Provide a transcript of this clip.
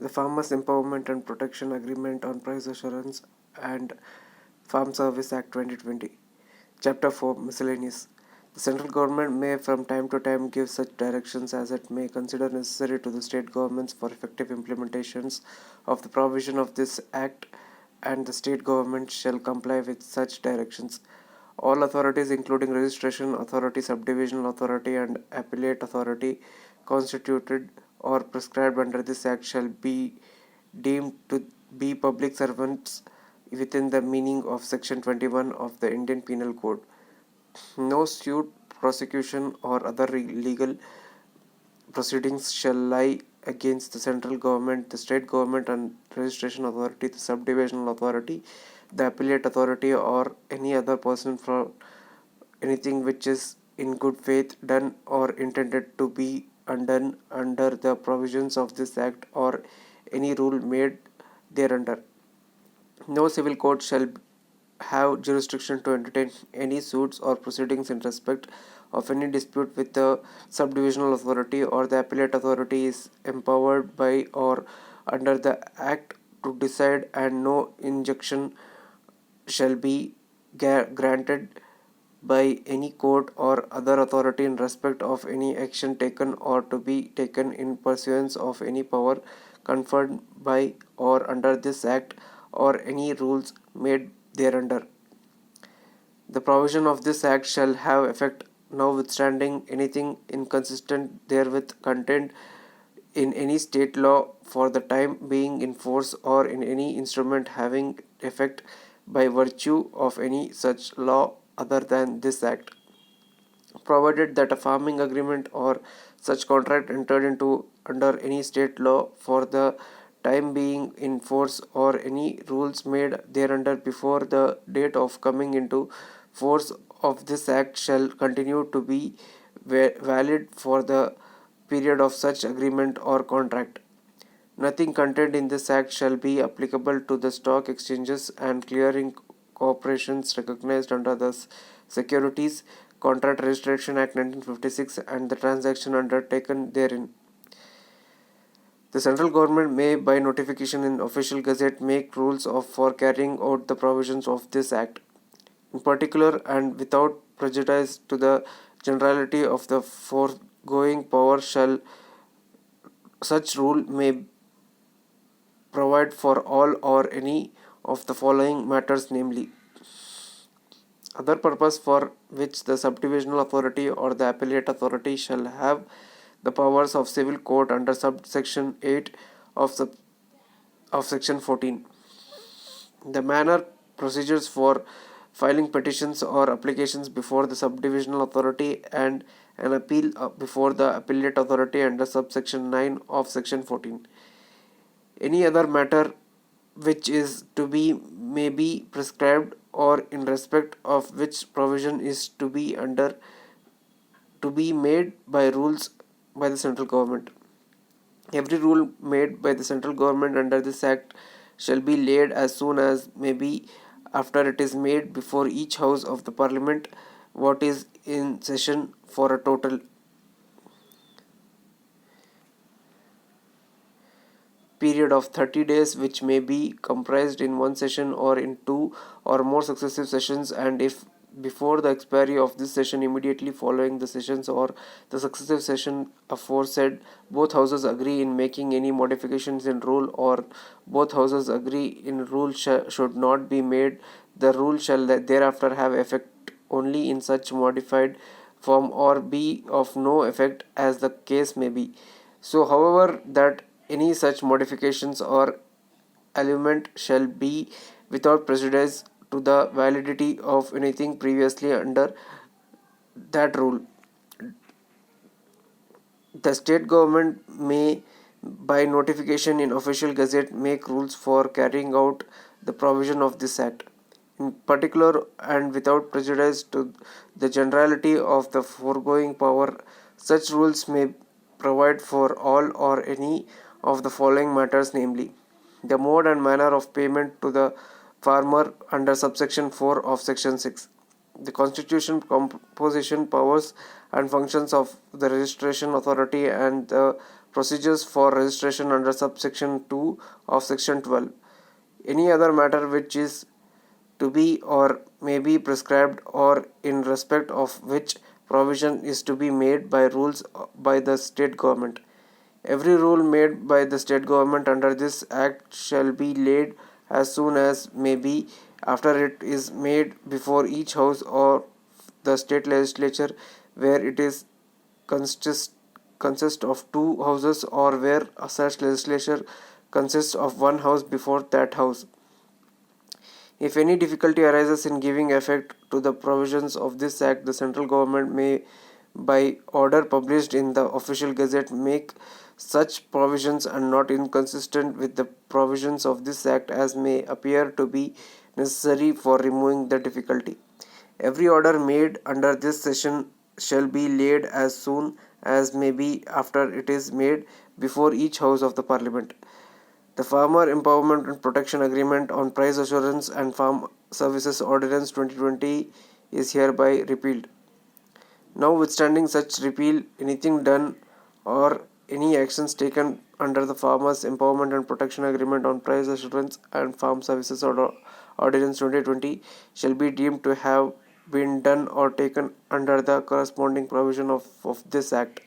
the Farmers Empowerment and Protection Agreement on Price Assurance and Farm Service Act 2020. Chapter 4 Miscellaneous. The central government may from time to time give such directions as it may consider necessary to the state governments for effective implementations of the provision of this Act, and the state government shall comply with such directions. All authorities, including registration authority, subdivisional authority, and appellate authority, constituted or prescribed under this Act, shall be deemed to be public servants within the meaning of Section 21 of the Indian Penal Code. No suit, prosecution, or other legal proceedings shall lie against the central government, the state government and registration authority, the subdivisional authority, the appellate authority, or any other person for anything which is in good faith done or intended to be undone under the provisions of this Act or any rule made thereunder. No civil court shall have jurisdiction to entertain any suits or proceedings in respect of any dispute with the subdivisional authority or the appellate authority is empowered by or under the Act to decide, and no injunction shall be granted by any court or other authority in respect of any action taken or to be taken in pursuance of any power conferred by or under this Act or any rules made thereunder. The provision of this Act shall have effect notwithstanding anything inconsistent therewith contained in any state law for the time being in force or in any instrument having effect by virtue of any such law other than this Act, provided that a farming agreement or such contract entered into under any state law for the time being in force or any rules made thereunder before the date of coming into force of this Act shall continue to be valid for the period of such agreement or contract. Nothing contained in this Act shall be applicable to the stock exchanges and clearing corporations recognized under the Securities Contract Registration Act 1956 and the transaction undertaken therein. The central government may, by notification in official gazette, make rules for carrying out the provisions of this Act. In particular, and without prejudice to the generality of the foregoing power, shall such rule may provide for all or any of the following matters, namely: other purpose for which the subdivisional authority or the appellate authority shall have the powers of civil court under subsection 8 of section 14. The manner, procedures for filing petitions or applications before the subdivisional authority and an appeal before the appellate authority under subsection 9 of section 14. Any other matter which is to be may be prescribed or in respect of which provision is to be made by rules by the central government. Every rule made by the central government under this Act shall be laid as soon as may be after it is made before each house of the Parliament what is in session for a total period of 30 days, which may be comprised in one session or in two or more successive sessions, and if before the expiry of this session, immediately following the sessions or the successive session aforesaid, both houses agree in making any modifications in rule, or both houses agree in rule should not be made, the rule shall thereafter have effect only in such modified form or be of no effect as the case may be. So, however, that any such modifications or allurement shall be without prejudice to the validity of anything previously under that rule. The state government may, by notification in official gazette, make rules for carrying out the provision of this Act. In particular, and without prejudice to the generality of the foregoing power, such rules may provide for all or any of the following matters, namely: the mode and manner of payment to the farmer under subsection 4 of section 6, the constitution, composition, powers and functions of the registration authority and the procedures for registration under subsection 2 of section 12. Any other matter which is to be or may be prescribed or in respect of which provision is to be made by rules by the state government. Every rule made by the state government under this act shall be laid as soon as may be after it is made before each house or the state legislature where it is consist of two houses or where such legislature consists of one house before that house. If any difficulty arises in giving effect to the provisions of this act, the central government may, by order published in the official gazette, make such provisions are not inconsistent with the provisions of this act as may appear to be necessary for removing the difficulty. Every order made under this session shall be laid as soon as may be after it is made before each house of the parliament. The Farmer Empowerment and Protection Agreement on Price Assurance and Farm Services Ordinance 2020 is hereby repealed. Notwithstanding such repeal, anything done or any actions taken under the Farmers Empowerment and Protection Agreement on Price Assurance and Farm Services Ordinance 2020 shall be deemed to have been done or taken under the corresponding provision of this Act.